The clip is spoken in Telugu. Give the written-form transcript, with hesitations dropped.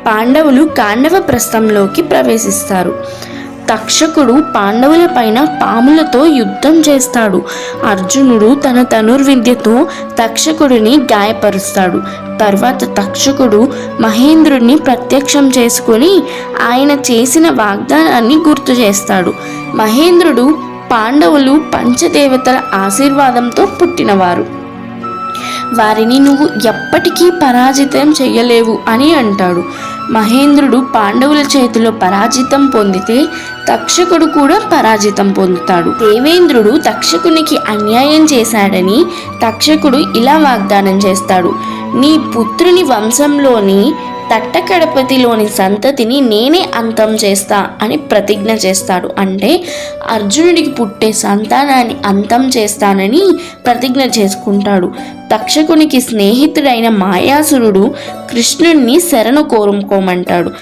పాండవులు ఖాండవ ప్రస్థంలోకి ప్రవేశిస్తారు. తక్షకుడు పాండవుల పైన పాములతో యుద్ధం చేస్తాడు. అర్జునుడు తన ధనుర్విద్యతో తక్షకుడిని గాయపరుస్తాడు. తర్వాత తక్షకుడు మహేంద్రుడిని ప్రత్యక్షం చేసుకొని ఆయన చేసిన వాగ్దానాన్ని గుర్తు చేస్తాడు. మహేంద్రుడు పాండవులు పంచదేవతల ఆశీర్వాదంతో పుట్టినవారు, వారిని నువ్వు ఎప్పటికీ పరాజితం చెయ్యలేవు అని అంటాడు. మహేంద్రుడు పాండవుల చేతిలో పరాజితం పొందితే తక్షకుడు కూడా పరాజితం పొందుతాడు. దేవేంద్రుడు తక్షకునికి అన్యాయం చేశాడని తక్షకుడు ఇలా వాగ్దానం చేస్తాడు: నీ పుత్రుని వంశంలోని తట్టకడపతిలోని సంతతిని నేనే అంతం చేస్తా అని ప్రతిజ్ఞ చేస్తాడు. అంటే అర్జునుడికి పుట్టే సంతానాన్ని అంతం చేస్తానని ప్రతిజ్ఞ చేసుకుంటాడు. తక్షకునికి స్నేహితుడైన మాయాసురుడు కృష్ణుణ్ణి శరణు కోరుకోమంటాడు.